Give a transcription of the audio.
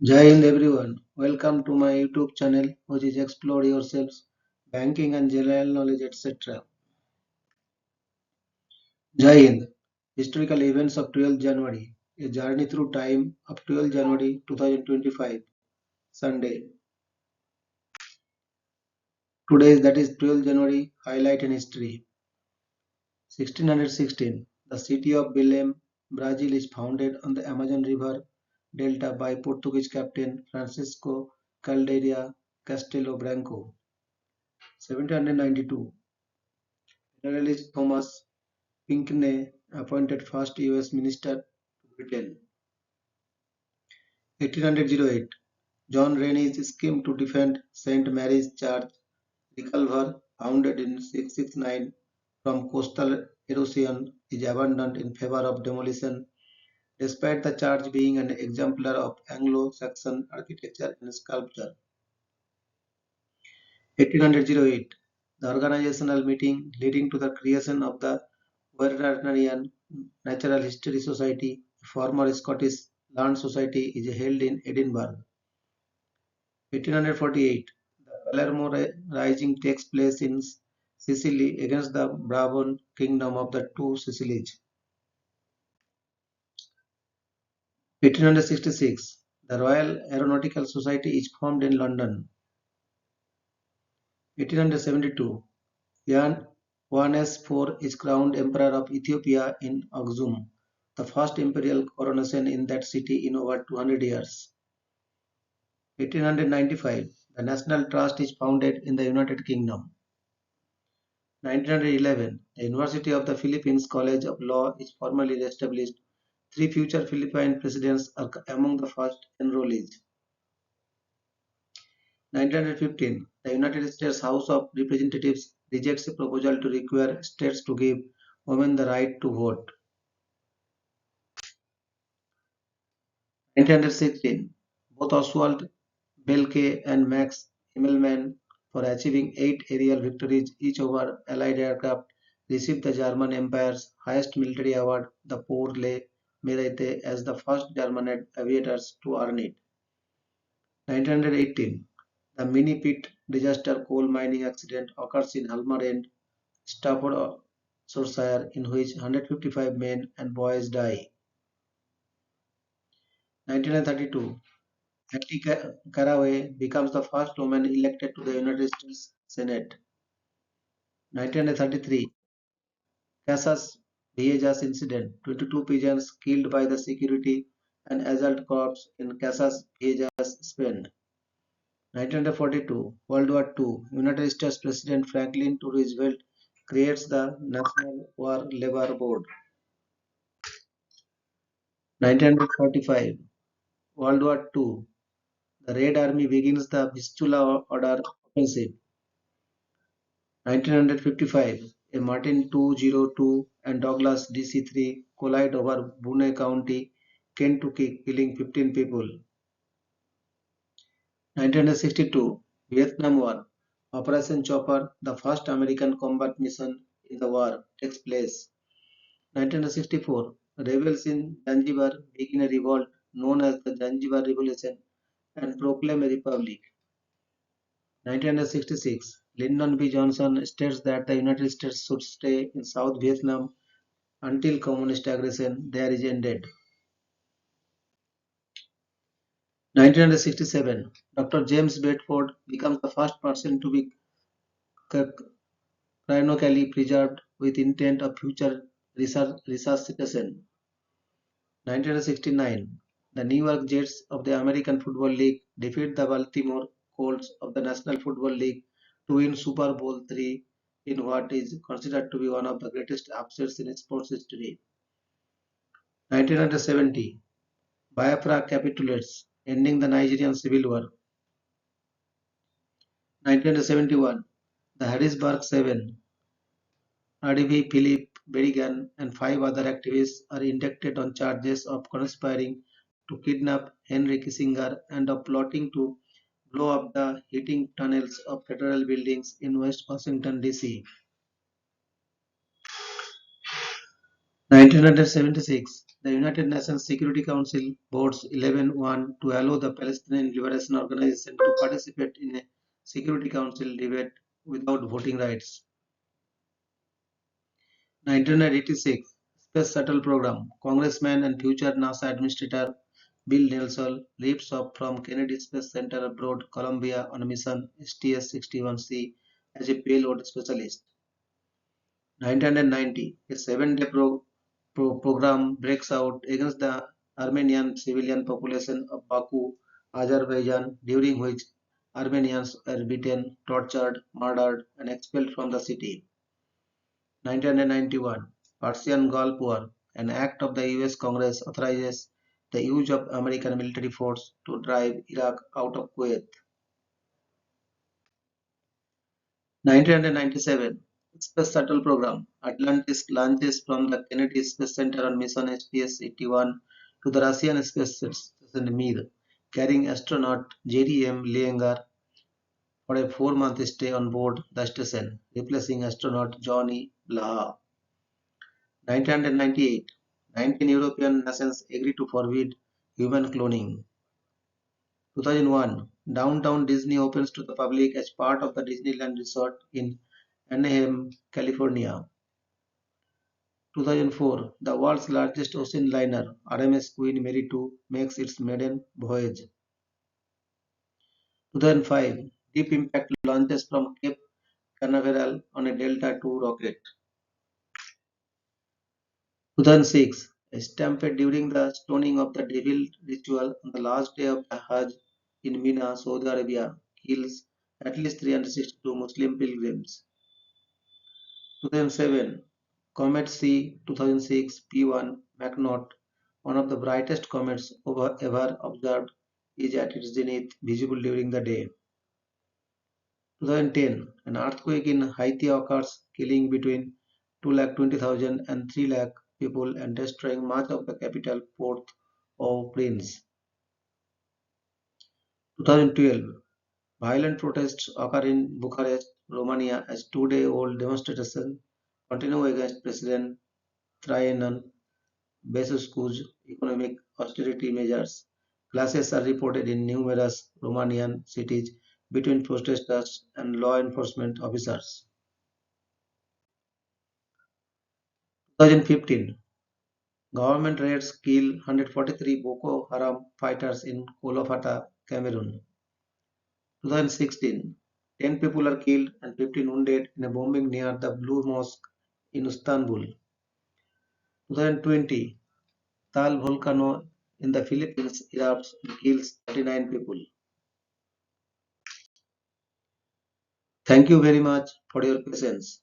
Jai Hind everyone. Welcome to my YouTube channel which is Explore Yourselves, Banking and General Knowledge etc. Jai Hind. Historical events of 12th January. A journey through time of 12th January 2025. Sunday. Today that is 12th January. Highlight in history. 1616. The city of Belém, Brazil is founded on the Amazon River Delta by Portuguese captain Francisco Caldeira Castelo Branco. 1792. Federalist Thomas Pinckney appointed first US Minister to Britain. 1808. John Rennie's scheme to defend St. Mary's Church, Reculver, founded in 669 from coastal erosion, is abandoned in favor of demolition, despite the church being an exemplar of Anglo-Saxon architecture and sculpture. 1808. The organizational meeting leading to the creation of the Veterinarian Natural History Society, a former Scottish Land Society, is held in Edinburgh. 1848. The Palermo Rising takes place in Sicily against the Bourbon Kingdom of the Two Sicilies. 1866. The Royal Aeronautical Society is formed in London. 1872. Jan Oannes IV is crowned Emperor of Ethiopia in Aksum, the first imperial coronation in that city in over 200 years. 1895. The National Trust is founded in the United Kingdom. 1911. The University of the Philippines College of Law is formally established. Three future Philippine presidents are among the first enrollees. 1915. The United States House of Representatives rejects a proposal to require states to give women the right to vote. 1916. Both Oswald Belke and Max Himmelmann, for achieving 8 aerial victories each over Allied aircraft, received the German Empire's highest military award, the Pour le Mérite, as the first German aviators to earn it. 1918. The Mini Pit disaster coal mining accident occurs in Halmer End, Staffordshire, in which 155 men and boys die. 1932. Hattie Caraway becomes the first woman elected to the United States Senate. 1933. Casas Viejas incident. 22 pigeons killed by the security and assault corps in Casas Viejas, Spain. 1942. World War II. United States President Franklin D. Roosevelt creates the National War Labor Board. 1945. World War II. The Red Army begins the Vistula Order offensive. 1955. A Martin 202 and Douglas DC-3 collide over Boone County, Kentucky, killing 15 people. 1962. Vietnam War. Operation Chopper, the first American combat mission in the war, takes place. 1964. Rebels in Zanzibar begin a revolt known as the Zanzibar Revolution and proclaim a republic. 1966. Lyndon B. Johnson states that the United States should stay in South Vietnam until communist aggression there is ended. 1967. Dr. James Bedford becomes the first person to be cryonically preserved with intent of future resuscitation. 1969. The New York Jets of the American Football League defeat the Baltimore Colts of the National Football League to win Super Bowl III in what is considered to be one of the greatest upsets in sports history. 1970. Biafra capitulates, ending the Nigerian Civil War. 1971. The Harrisburg Seven, RDV Philip Berrigan and 5 other activists are indicted on charges of conspiring to kidnap Henry Kissinger and of plotting to blow up the heating tunnels of federal buildings in West Washington, D.C. 1976. The United Nations Security Council votes 11-1 to allow the Palestinian Liberation Organization to participate in a Security Council debate without voting rights. 1986 Space Shuttle Program. Congressman and future NASA Administrator Bill Nelson lifts off from Kennedy Space Center abroad, Columbia on a mission STS-61C as a payload specialist. 1990, a 7-day program breaks out against the Armenian civilian population of Baku, Azerbaijan, during which Armenians were beaten, tortured, murdered, and expelled from the city. 1991, Persian Gulf War, an act of the US Congress authorizes the use of American military force to drive Iraq out of Kuwait. 1997, Space Shuttle Program. Atlantis launches from the Kennedy Space Center on mission STS-81 to the Russian Space Station Mir, carrying astronaut Jerry M. Leanger for a 4-month stay on board the station, replacing astronaut Johnny Blaha. 1998, 19 European nations agree to forbid human cloning. 2001, Downtown Disney opens to the public as part of the Disneyland Resort in Anaheim, California. 2004, the world's largest ocean liner, RMS Queen Mary 2, makes its maiden voyage. 2005, Deep Impact launches from Cape Canaveral on a Delta II rocket. 2006, a stampede during the stoning of the devil ritual on the last day of the Hajj in Mina, Saudi Arabia, kills at least 362 Muslim pilgrims. 2007, Comet C 2006 P1 McNaught, one of the brightest comets ever observed, is at its zenith, visible during the day. 2010, an earthquake in Haiti occurs, killing between 220,000 and 3 lakh people and destroying much of the capital Port-au-Prince. 2012, violent protests occur in Bucharest, Romania as two-day-old demonstrations continue against President Traian Basescu's economic austerity measures. Clashes are reported in numerous Romanian cities between protesters and law enforcement officers. 2015, government raids kill 143 Boko Haram fighters in Kolofata, Cameroon. 2016, 10 people are killed and 15 wounded in a bombing near the Blue Mosque in Istanbul. 2020, Tal volcano in the Philippines erupts and kills 39 people. Thank you very much for your patience.